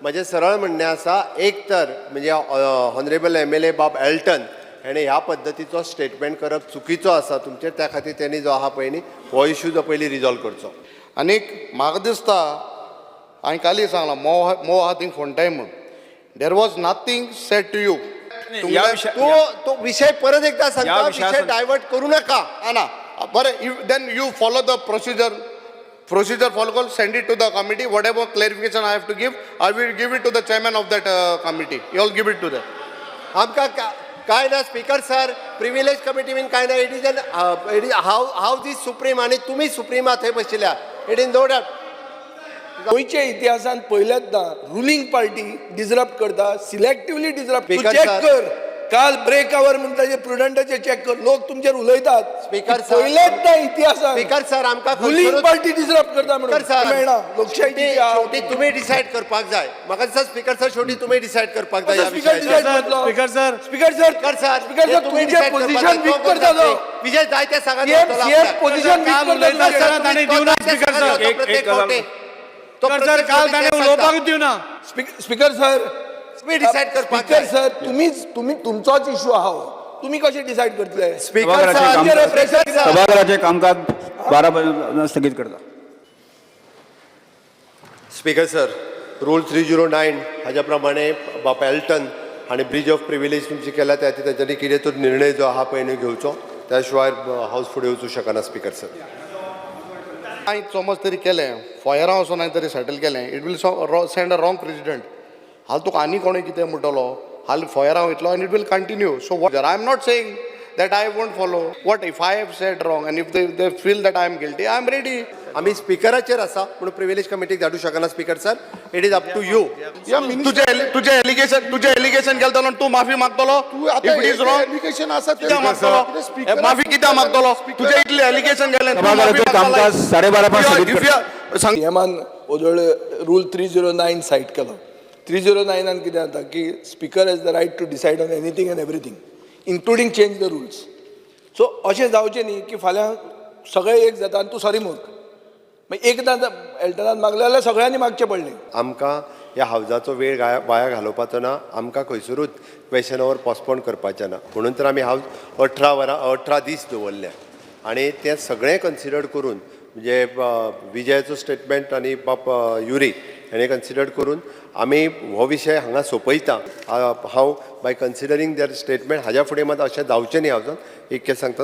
म्हजें सरळ म्हणणें आसा एक तर म्हणजे ऑनरेबल MLA बाब एल्टन हेणे ह्या पद्दतीचो स्टेटमेंट करप चुकीचो आसा तुमचेर त्या खातीर त्यांनी जो आहा पळय न्ही हो इश्यू जो पयलीं रिजॉल्व करचो. आनीक म्हाका दिसता हांवें काली सांगलां मो आहा थिंग फोन टायम म्हूण there was nothing said to you. तो विषय परत एकदा सांगता विषय डायवर्ट करू नका. ना बरें then you follow the procedure follow कर send it to the committee whatever clarification I have to give I will give it to the chairman of that committee you all give it to that. आमकां काय ना speaker sir privilege committee बीन काय ना it is an how this supreme आणि तुम्ही supreme आहात थंय बशिल्ल्या इट इज नो डाउट. गोंयच्या इतिहासान पयलेंचदा रुलिंग पार्टी डिसरप्ट करता selectively disrupt. Speaker check sir. कर काल ब्रेक आवर म्हणटा प्रुडंटाचे चेक कर लोक तुमचेर उलयतात. Speaker sir. पयलेंचदा इतिहासान स्पीकर सर आमकां रुलिंग पार्टी डिसरप्ट करता म्हणून स्पीकर सर मेळना लोकशाही शेवटी तुम्ही डिसाईड करपाक जाय. म्हाका दिसता स्पीकर सर शेवटी तुम्ही डिसाईड करपाक जाय. Speaker speaker sir speaker sir तुमचे पोझिशन वीक करता तो विजय जाय ते सांगा. पोझिशन वीक करता काल ताणें उलोवपाक दिवना. स्पीकर सर तुम्ही डिसाईड करपाक स्पीकर सर तुम्ही तुमचोच इशू आहा हो. तुम्ही कशे डिसाईड करतले. स्पीकर सर सभागृहाचे कामकाज 12 पर्यंत स्थगित करता. स्पीकर सर रूल 309 हाज्या प्रमाणे बाप एल्टन हांणी ब्रीज ऑफ प्रिविलेज तुमची केला त्या खातीर तांच्यांनी कितें तो निर्णय जो आहा पळय न्ही घेवचो त्या शिवाय हाऊस फुडें वचूं शकना. स्पीकर सर हांवें समज तरी केलें फॉयरा वचून हांवें तरी सेटल केलें it will send a wrong president. हाल तुका आनी कोणें कितें म्हणटलो हाल फॉयरा वयतलो आनी it will continue. So what I am not saying that I won't follow. What if I have said wrong and if they feel that I am guilty, I am ready. आम्ही स्पीकराचेर आसा पूण प्रिविलेज कमिटीक धाडू शकना. Speaker sir it is up to you. तुझे allegation केलतलो तू माफी मागतलो. If it is wrong allegation आसा कित्याक मागतलो माफी कित्याक मागतलो. तुझे इतले एलिगेशन केलें सभागृहाचे कामकाज 12:30 पर्यंत स्थगित करता. नियमान ओजोळे रूल 309 सायट केलो. 309 कितें जाता की speaker has the right to decide on anything and everything including change the rules. So अशें जावचें न्ही की फाल्यां सगळे एक जाता आनी तूं सॉरी म्हूण मागीर एकदां एल्टनान मागलें जाल्यार सगळ्यांनी मागचें पडलें. आमकां ह्या हावजाचो वेळ वाया घालोवपाचो ना. आमकां खंयसरूच क्वेशन ओवर पोस्टपोन करपाचें ना. म्हणून तर आमी हावज 18 दीस दवरले आनी तें सगळें कन्सिडर करून म्हणजे विजयाचो स्टेटमेंट आनी बाप युरी हेणें कन्सिडर करून आमी हो विशय हांगा सोंपयता. हांव बाय कन्सिडरींग देर स्टेटमेंट हाज्या फुडें मात अशें जावचें न्ही. हांव एक सांगता